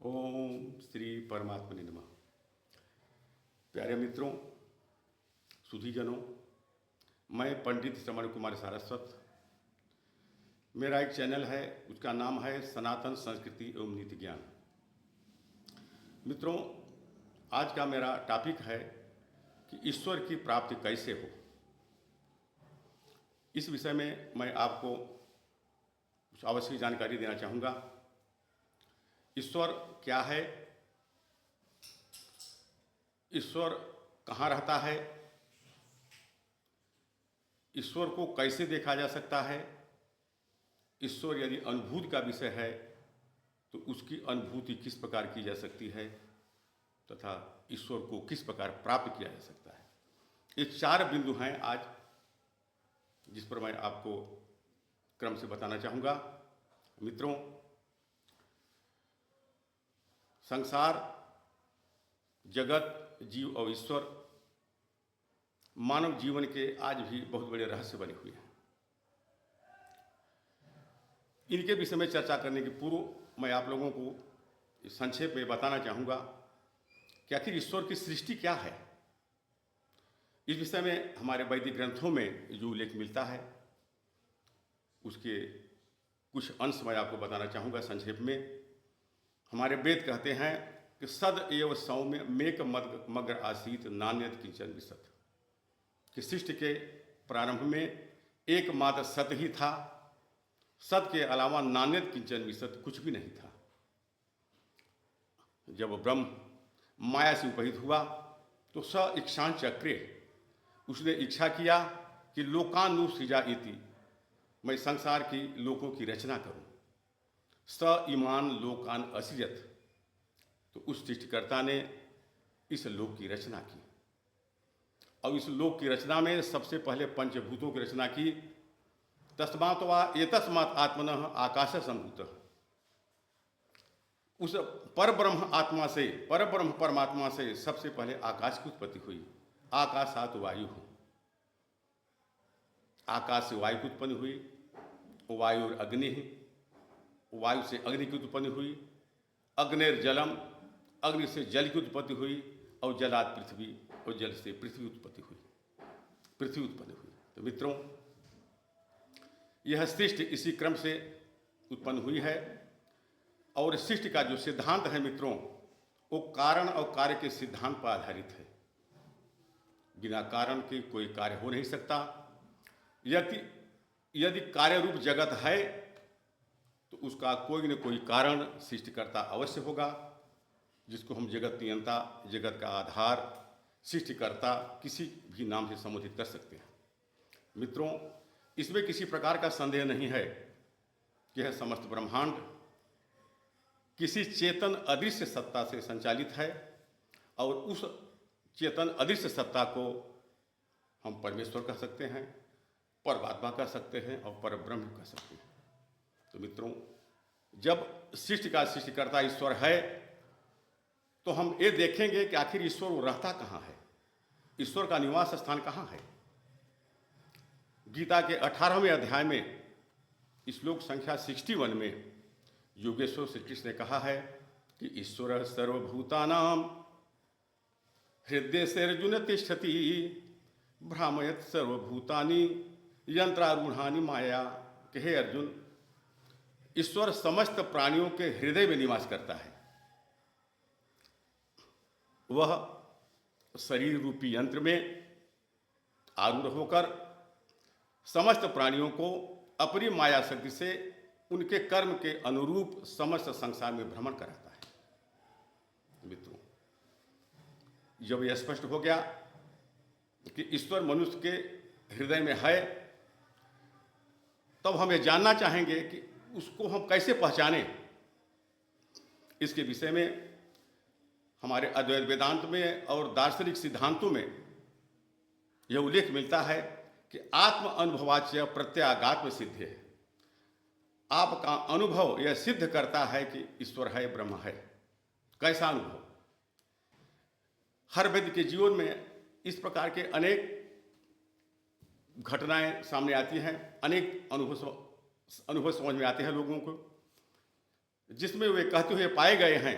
ओम श्री परमात्मने नमः। प्यारे मित्रों, सुधीजनों, मैं पंडित श्रवण कुमार सारस्वत। मेरा एक चैनल है, उसका नाम है सनातन संस्कृति एवं नीति ज्ञान। मित्रों, आज का मेरा टॉपिक है कि ईश्वर की प्राप्ति कैसे हो। इस विषय में मैं आपको कुछ आवश्यक जानकारी देना चाहूँगा। ईश्वर क्या है, ईश्वर कहाँ रहता है, ईश्वर को कैसे देखा जा सकता है, ईश्वर यदि अनुभूति का विषय है तो उसकी अनुभूति किस प्रकार की जा सकती है तथा ईश्वर को किस प्रकार प्राप्त किया जा सकता है। ये 4 बिंदु हैं आज जिस पर मैं आपको क्रम से बताना चाहूँगा। मित्रों, संसार, जगत, जीव और ईश्वर मानव जीवन के आज भी बहुत बड़े रहस्य बने हुए हैं। इनके विषय में चर्चा करने के पूर्व मैं आप लोगों को संक्षेप में बताना चाहूँगा कि आखिर ईश्वर की सृष्टि क्या है। इस विषय में हमारे वैदिक ग्रंथों में जो उल्लेख मिलता है उसके कुछ अंश मैं आपको बताना चाहूँगा संक्षेप में। हमारे वेद कहते हैं कि सद एव सौम्य मेक मग्र आसीत नान्यत किंचन विसत, कि सृष्टि के प्रारंभ में एकमात्र सत ही था, सत के अलावा नान्यत किंचन विसत कुछ भी नहीं था। जब ब्रह्म माया से उपहित हुआ तो स इक्षां चक्रे, उसने इच्छा किया कि लोकानु सृजा इति, मैं संसार की लोकों की रचना करूं। स ईमान लोकान असृजत, तो उस सृष्टिकर्ता ने इस लोक की रचना की। और इस लोक की रचना में सबसे पहले पंचभूतों की रचना की। तस्मात् वा एतस्मात् आत्मनः आकाश संभूतः, उस परब्रह्म आत्मा से, परब्रह्म परमात्मा से सबसे पहले आकाश की उत्पत्ति हुई। आकाशात् वायु, आकाश से वायु की उत्पत्ति हुई। वायु और अग्नि, वायु से अग्नि की उत्पत्ति हुई। अग्निर जलम, अग्नि से जल की उत्पत्ति हुई। और जलात् पृथ्वी, और जल से पृथ्वी उत्पत्ति हुई, पृथ्वी उत्पन्न हुई। तो मित्रों, यह सृष्टि इसी क्रम से उत्पन्न हुई है। और सृष्टि का जो सिद्धांत है मित्रों, वो कारण और कार्य के सिद्धांत पर आधारित है। बिना कारण के कोई कार्य हो नहीं सकता। यदि कार्य रूप जगत है तो उसका कोई न कोई कारण सृष्टिकर्ता अवश्य होगा, जिसको हम जगत नियंता, जगत का आधार, सृष्टिकर्ता किसी भी नाम से संबोधित कर सकते हैं। मित्रों, इसमें किसी प्रकार का संदेह नहीं है कि यह समस्त ब्रह्मांड किसी चेतन अदृश्य सत्ता से संचालित है। और उस चेतन अदृश्य सत्ता को हम परमेश्वर कह सकते हैं, परमात्मा कह सकते हैं और परब्रह्म कह सकते हैं। तो मित्रों, जब सृष्टि का सृष्टिकर्ता ईश्वर है तो हम ये देखेंगे कि आखिर ईश्वर वो रहता कहाँ है, ईश्वर का निवास स्थान कहाँ है। गीता के 18वें अध्याय में श्लोक संख्या 61 में योगेश्वर श्री कृष्ण ने कहा है कि ईश्वर सर्वभूतानां हृदय से अर्जुन तिष्ठति भ्रामयत सर्वभूतानि यंत्रारूढ़ानि माया, कि हे अर्जुन, ईश्वर समस्त प्राणियों के हृदय में निवास करता है। वह शरीर रूपी यंत्र में आरूढ़ होकर समस्त प्राणियों को अपनी माया शक्ति से उनके कर्म के अनुरूप समस्त संसार में भ्रमण कराता है। मित्रों, जब यह स्पष्ट हो गया कि ईश्वर मनुष्य के हृदय में है, तब हम ये जानना चाहेंगे कि उसको हम कैसे पहचानें। इसके विषय में हमारे अद्वैत वेदांत में और दार्शनिक सिद्धांतों में यह उल्लेख मिलता है कि आत्म अनुभवाच्य प्रत्यागात्म सिद्ध है। आपका अनुभव यह सिद्ध करता है कि ईश्वर है, ब्रह्म है। कैसा अनुभव? हर व्यक्ति के जीवन में इस प्रकार के अनेक घटनाएं सामने आती हैं, अनेक अनुभव समझ में आते हैं लोगों को, जिसमें वे कहते हुए पाए गए हैं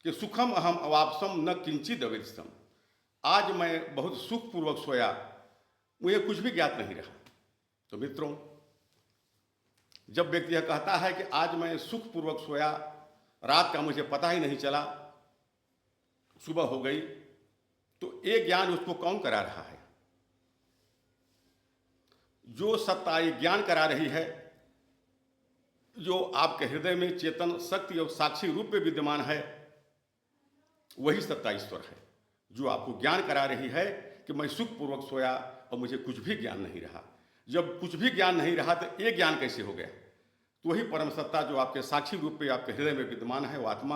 कि सुखम अहम अवापसम न किंचित अवेदितम, आज मैं बहुत सुखपूर्वक सोया, मुझे कुछ भी ज्ञात नहीं रहा। तो मित्रों, जब व्यक्ति यह कहता है कि आज मैं सुखपूर्वक सोया, रात का मुझे पता ही नहीं चला, सुबह हो गई, तो ये ज्ञान उसको कौन करा रहा है? जो सत्ता ये ज्ञान करा रही है, जो आपके हृदय में चेतन शक्ति और साक्षी रूप में विद्यमान है, वही सत्ता ईश्वर है, जो आपको ज्ञान करा रही है कि मैं सुखपूर्वक सोया और मुझे कुछ भी ज्ञान नहीं रहा। जब कुछ भी ज्ञान नहीं रहा तो ये ज्ञान कैसे हो गया? तो वही परम सत्ता जो आपके साक्षी रूप में आपके हृदय में विद्यमान है, वो आत्मा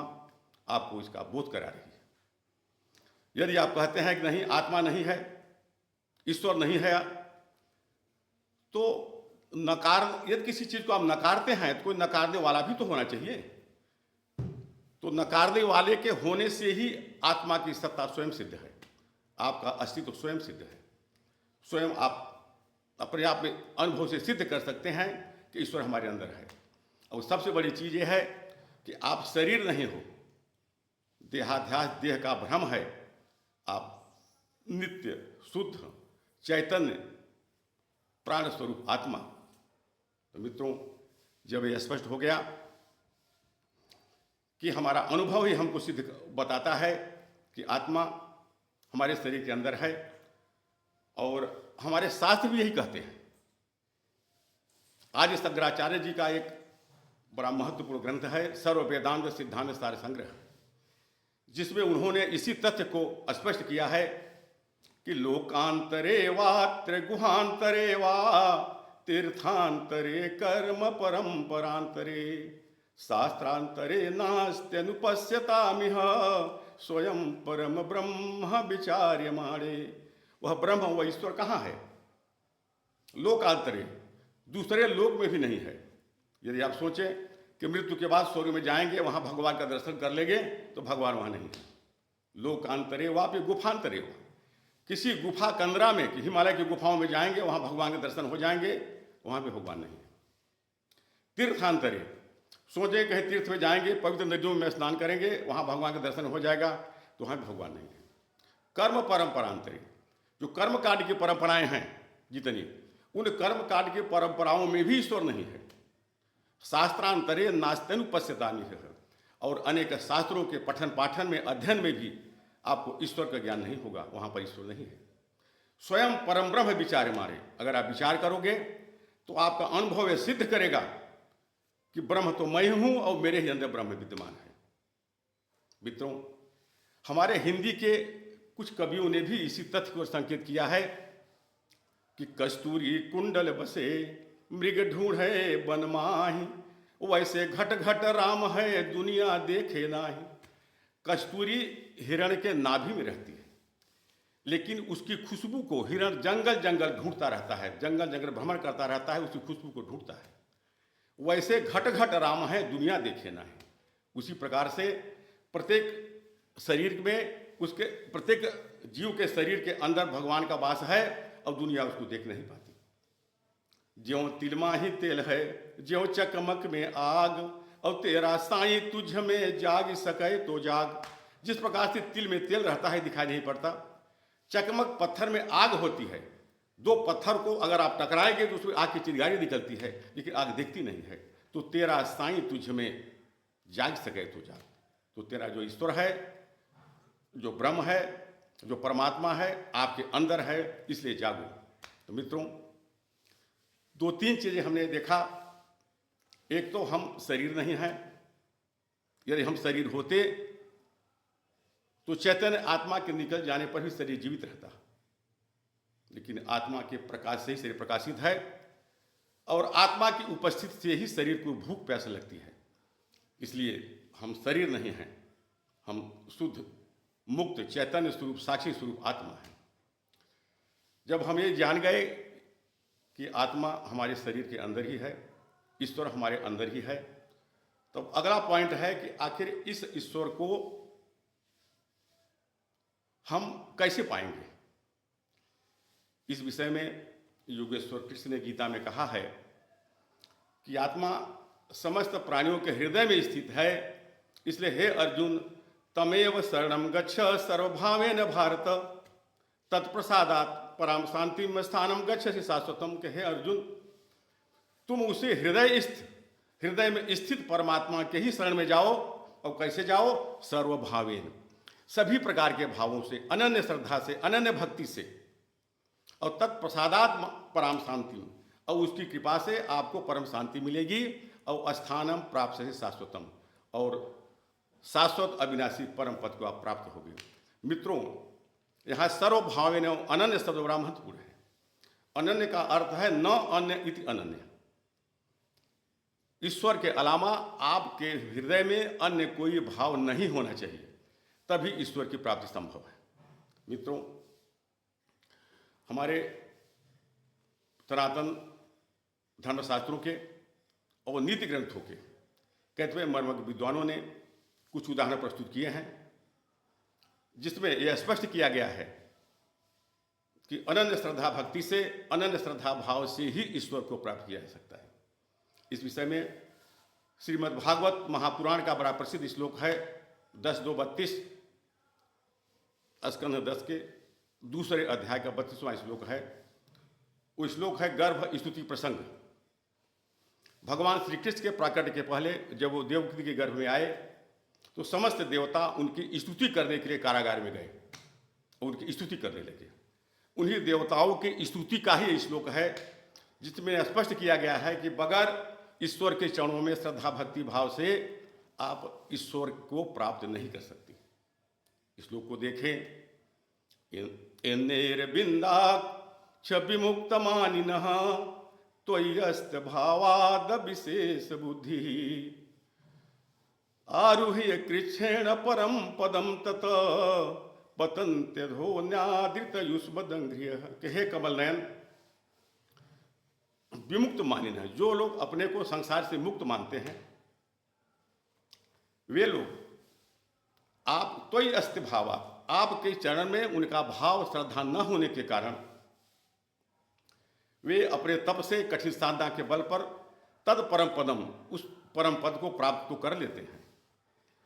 आपको इसका बोध करा रही है। यदि आप कहते हैं कि नहीं, आत्मा नहीं है, ईश्वर नहीं है, तो यदि किसी चीज को आप नकारते हैं तो कोई नकारने वाला भी तो होना चाहिए। तो नकारने वाले के होने से ही आत्मा की सत्ता स्वयं सिद्ध है, आपका अस्तित्व स्वयं सिद्ध है। स्वयं आप अपने आप में अनुभव से सिद्ध कर सकते हैं कि ईश्वर हमारे अंदर है। और सबसे बड़ी चीज यह है कि आप शरीर नहीं हो, देहाध्यास देह का भ्रम है, आप नित्य शुद्ध चैतन्य प्राण स्वरूप आत्मा। तो मित्रों, जब यह स्पष्ट हो गया कि हमारा अनुभव ही हमको सिद्ध बताता है कि आत्मा हमारे शरीर के अंदर है, और हमारे शास्त्र भी यही कहते हैं। आज शंकराचार्य जी का एक बड़ा महत्वपूर्ण ग्रंथ है सर्व वेदांत सिद्धांत सार संग्रह, जिसमें उन्होंने इसी तथ्य को स्पष्ट किया है कि लोकांतरे वा त्रिगुहांतरे वा तीर्थांतरे कर्म परंपरांतरे शास्त्रांतरे नास्त्यनुपश्यतामिह स्वयं परम ब्रह्म विचार्यमाणे। वह ब्रह्म, वह ईश्वर कहाँ है? लोकांतरे, दूसरे लोक में भी नहीं है। यदि आप सोचें कि मृत्यु के बाद स्वर्ग में जाएंगे, वहां भगवान का दर्शन कर लेंगे, तो भगवान वहां नहीं है। लोकांतरे वा पे गुफांतरे वा, किसी गुफा कंदरा में, कि हिमालय की गुफाओं में जाएंगे, वहां भगवान के दर्शन हो जाएंगे, वहां भी भगवान नहीं है। तीर्थांतरे, सोचे कहीं तीर्थ में जाएंगे, पवित्र नदियों में स्नान करेंगे, वहां भगवान का दर्शन हो जाएगा, तो वहां भी भगवान नहीं है। कर्म परंपरांतरे, जो कर्म कांड की परंपराएं हैं जितनी, उन कर्म कांड की परंपराओं में भी ईश्वर नहीं है। शास्त्रांतरे नास्त्यनुपश्यतानि है, और अनेक शास्त्रों के पठन पाठन में, अध्ययन में भी आपको ईश्वर का ज्ञान नहीं होगा, वहां पर ईश्वर नहीं है। स्वयं परम ब्रह्म विचार मारे, अगर आप विचार करोगे तो आपका अनुभव यह सिद्ध करेगा कि ब्रह्म तो मैं हूं और मेरे ही अंदर ब्रह्म विद्यमान है। मित्रों, हमारे हिंदी के कुछ कवियों ने भी इसी तथ्य को संकेत किया है कि कस्तूरी कुंडल बसे मृग ढूंढे वन माही, वैसे घट घट राम है दुनिया देखे नाही। कस्तूरी हिरण के नाभि में रहती है, लेकिन उसकी खुशबू को हिरण जंगल जंगल ढूंढता रहता है, जंगल जंगल भ्रमण करता रहता है, उसकी खुशबू को ढूंढता है। वैसे घट घट राम है दुनिया देखे ना है। उसी प्रकार से प्रत्येक शरीर में, उसके प्रत्येक जीव के शरीर के अंदर भगवान का वास है, और दुनिया उसको देख नहीं पाती। ज्यों तिलमा ही तेल है, ज्यों चकमक में आग, और तेरा साई तुझ में जाग सके तो जाग। जिस प्रकार से तिल में तेल रहता है, दिखाई नहीं पड़ता, चकमक पत्थर में आग होती है। दो पत्थर को अगर आप टकराएंगे तो उसमें आग की चिंगारी निकलती है, लेकिन आग दिखती नहीं है। तो तेरा साई तुझ में जाग सके तो जाग। तो तेरा जो ईश्वर है, जो ब्रह्म है, जो परमात्मा है, आपके अंदर है, इसलिए जागो। तो मित्रों, दो तीन चीजें हमने देखा। एक तो हम शरीर नहीं हैं। यदि हम शरीर होते तो चैतन्य आत्मा के निकल जाने पर भी शरीर जीवित रहता, लेकिन आत्मा के प्रकाश से ही शरीर प्रकाशित है, और आत्मा की उपस्थिति से ही शरीर को भूख प्यास लगती है। इसलिए हम शरीर नहीं हैं, हम शुद्ध मुक्त चैतन्य स्वरूप साक्षी स्वरूप आत्मा है। जब हम ये जान गए कि आत्मा हमारे शरीर के अंदर ही है, ईश्वर हमारे अंदर ही है, तो अगला पॉइंट है कि आखिर इस ईश्वर को हम कैसे पाएंगे। इस विषय में योगेश्वर कृष्ण ने गीता में कहा है कि आत्मा समस्त प्राणियों के हृदय में स्थित है, इसलिए हे अर्जुन तमेव शरणं गच्छ सर्वभावेन भारत, तत्प्रसादात् पराम शांति में स्थानम गच्छसि शाश्वतम। के हे अर्जुन, तुम उसे हृदय में स्थित परमात्मा के ही शरण में जाओ। और कैसे जाओ? सर्वभावेन, सभी प्रकार के भावों से, अनन्य श्रद्धा से, अनन्य भक्ति से। और तत्प्रसादात् पराम शांति, और उसकी कृपा से आपको परम शांति मिलेगी। और स्थानम प्राप्त से शाश्वतम, और शाश्वत अविनाशी परम पद को आप प्राप्त होगे। मित्रों, यहाँ सर्वभावेन अनन्य शब्द बड़ा महत्वपूर्ण है। अनन्य का अर्थ है न अन्य इति अनन्य। ईश्वर के अलावा आपके हृदय में अन्य कोई भाव नहीं होना चाहिए, तभी ईश्वर की प्राप्ति संभव है। मित्रों, हमारे सनातन धर्मशास्त्रों के और नीति ग्रंथों के कतिपय मर्मज्ञ विद्वानों ने कुछ उदाहरण प्रस्तुत किए हैं, जिसमें यह स्पष्ट किया गया है कि अनन्य श्रद्धा भक्ति से, अनन्य श्रद्धा भाव से ही ईश्वर को प्राप्त किया जा सकता है। इस विषय में श्रीमद् भागवत महापुराण का बड़ा प्रसिद्ध श्लोक है 10:2-32, स्कंध 10 के दूसरे अध्याय का 32वां श्लोक है। वो श्लोक है गर्भ स्तुति प्रसंग। भगवान श्री कृष्ण के प्राकट्य के पहले जब वो देवकी के गर्भ में आए तो समस्त देवता उनकी स्तुति करने के लिए कारागार में गए और उनकी स्तुति करने लगे। उन्हीं देवताओं की स्तुति का ही श्लोक है, जिसमें स्पष्ट किया गया है कि बगैर ईश्वर के चरणों में श्रद्धा भक्ति भाव से आप ईश्वर को प्राप्त नहीं कर सकते। इस श्लोक को देखें। एन्नेरबिन्दाक्ष विमुक्तमानिनः त्वय्यस्त भावाद विशेष बुद्धि, आरुह्य कृच्छेण परम पदम तत पतन्त्यधोन्यादृतयुष्मदंघ्रियः। के हे कमल नयन, विमुक्त मानिन है, जो लोग अपने को संसार से मुक्त मानते हैं, वे लोग आप त्वयि अस्ति भावा, आपके चरण में उनका भाव श्रद्धा न होने के कारण वे अपने तप से, कठिन साधना के बल पर तद परम पदम, उस परम पद को प्राप्त तो कर लेते हैं,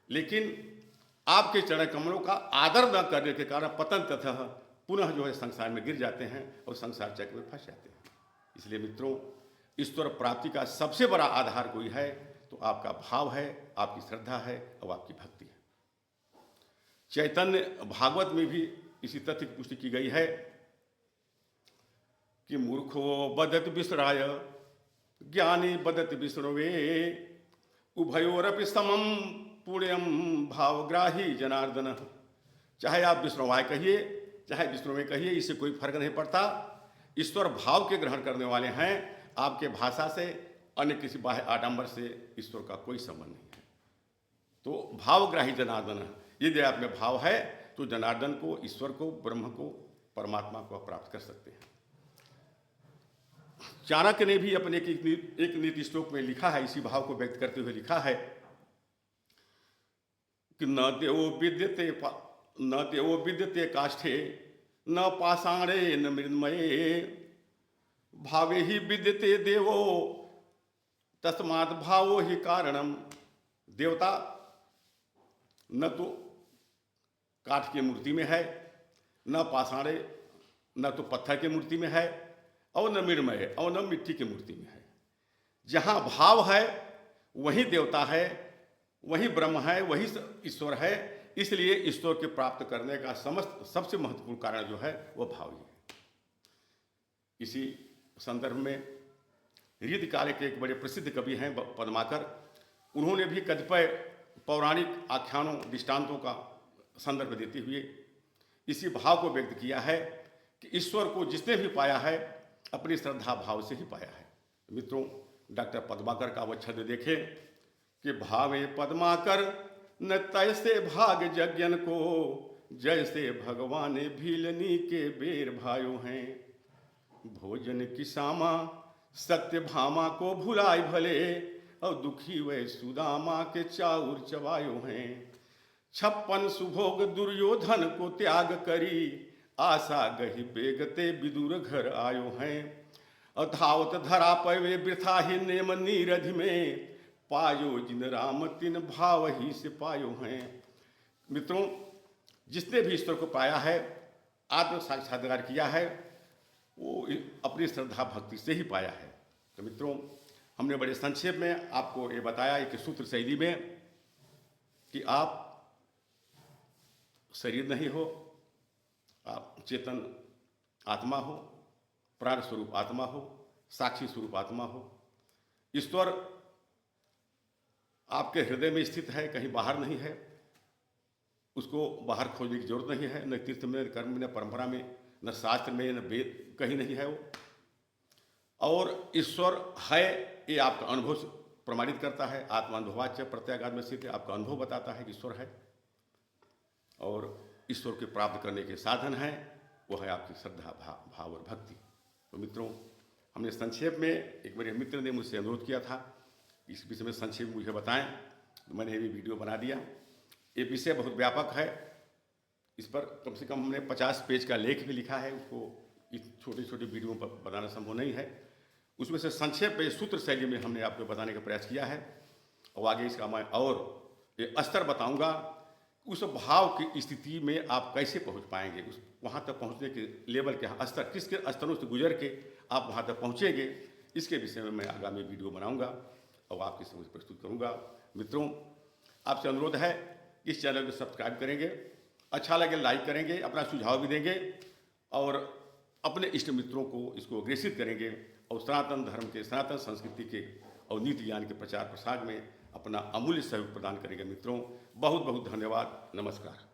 लेकिन आपके चरण कमलों का आदर न करने के कारण पतन तथा पुनः जो है संसार में गिर जाते हैं और संसार चक्र में फंस जाते हैं। इसलिए मित्रों, ईश्वर प्राप्ति का सबसे बड़ा आधार कोई है तो आपका भाव है, आपकी श्रद्धा है और आपकी भक्ति है। चैतन्य भागवत में भी इसी तथ्य की पुष्टि की गई है कि मूर्खो बदत विश्राय ज्ञानी बदत विष्णुवे, उभयोरपि समम पुण्यम भावग्राही जनार्दन। चाहे आप विष्णुवाय कहिए चाहे विष्णुवे कहिए, इससे कोई फर्क नहीं पड़ता। ईश्वर भाव के ग्रहण करने वाले हैं। आपके भाषा से, अन्य किसी बाह्य आडंबर से ईश्वर का कोई संबंध नहीं है। तो भावग्राही जनार्दन, यदि आप में भाव है तो जनार्दन को, ईश्वर को, ब्रह्म को, परमात्मा को प्राप्त कर सकते हैं। चाणक्य ने भी अपने एक नीति श्लोक में लिखा है, इसी भाव को व्यक्त करते हुए लिखा है कि न देवो विद्यते काष्ठे न पाषाणे न मृन्मये, भावे ही विद्यते देवो तस्मात् भावो ही कारणम। देवता न तो काठ की मूर्ति में है, न पाषाणे, न तो पत्थर की मूर्ति में है, और न मृन्मय, और न मिट्टी की मूर्ति में है। जहाँ भाव है वही देवता है, वही ब्रह्म है, वही ईश्वर है। इसलिए ईश्वर के प्राप्त करने का सबसे महत्वपूर्ण कारण जो है वह भाव ही है। इसी संदर्भ में रीतिकाल के एक बड़े प्रसिद्ध कवि हैं पद्माकर, उन्होंने भी कतिपय पौराणिक आख्यानों, दृष्टांतों का संदर्भ देते हुए इसी भाव को व्यक्त किया है कि ईश्वर को जिसने भी पाया है अपनी श्रद्धा भाव से ही पाया है। मित्रों, डॉक्टर पद्माकर का वह छंद देखें कि भावे पद्माकर न तैसे भाग जज्ञन को, जैसे भगवान भीलनी के बेर भायो हैं। भोजन की सामा सत्य भामा को भुलाए भले, और दुखी वह सुदामा के चाउर चबायो हैं। 56 सुभोग दुर्योधन को त्याग करी, आशा गही बेगते विदुर घर आयो हैं। अधावत धरा पवे वृथा ही नेम नीरधि में, पायो जिन राम तिन भाव ही से पायो हैं। मित्रों, जिसने भी ईश्वर को पाया है, आत्म साक्षात्कार किया है, वो अपनी श्रद्धा भक्ति से ही पाया है। तो मित्रों, हमने बड़े संक्षेप में आपको ये बताया एक सूत्र शैली में कि आप शरीर नहीं हो, आप चेतन आत्मा हो, प्राण स्वरूप आत्मा हो, साक्षी स्वरूप आत्मा हो। ईश्वर आपके हृदय में स्थित है, कहीं बाहर नहीं है। उसको बाहर खोजने की जरूरत नहीं है, न तीर्थ में, न कर्म में, न परंपरा में, न शास्त्र में, न वेद, कहीं नहीं है वो। और ईश्वर है ये आपका अनुभव प्रमाणित करता है। आत्मानुभवाच्य प्रत्यागाद में स्थित आपका अनुभव बताता है कि ईश्वर है। और ईश्वर के प्राप्त करने के साधन हैं, वो है आपकी श्रद्धा, भाव और भक्ति। तो मित्रों, हमने संक्षेप में, एक मेरे मित्र ने मुझसे अनुरोध किया था इस विषय में संक्षेप में मुझे बताएं, तो मैंने ये वीडियो बना दिया। ये विषय बहुत व्यापक है, इस पर कम से कम हमने 50 पेज का लेख भी लिखा है। उसको इस छोटी छोटी वीडियो पर बताना संभव नहीं है। उसमें से संक्षेप में सूत्र शैली में हमने आपको बताने का प्रयास किया है। और आगे इसका मैं और ये स्तर बताऊंगा, उस भाव की स्थिति में आप कैसे पहुंच पाएंगे, उस वहाँ तक पहुँचने के लेवल के स्तर, किसके स्तरों से गुजर के आप वहाँ तक पहुँचेंगे, इसके विषय में मैं आगामी वीडियो बनाऊंगा और आपके समझ प्रस्तुत करूंगा। मित्रों, आपसे अनुरोध है कि इस चैनल को सब्सक्राइब करेंगे, अच्छा लगे लाइक करेंगे, अपना सुझाव भी देंगे और अपने इष्ट मित्रों को इसको अग्रेसित करेंगे और सनातन धर्म के, सनातन संस्कृति के और नीति ज्ञान के प्रचार प्रसार में अपना अमूल्य सहयोग प्रदान करेंगे। मित्रों, बहुत बहुत धन्यवाद। नमस्कार।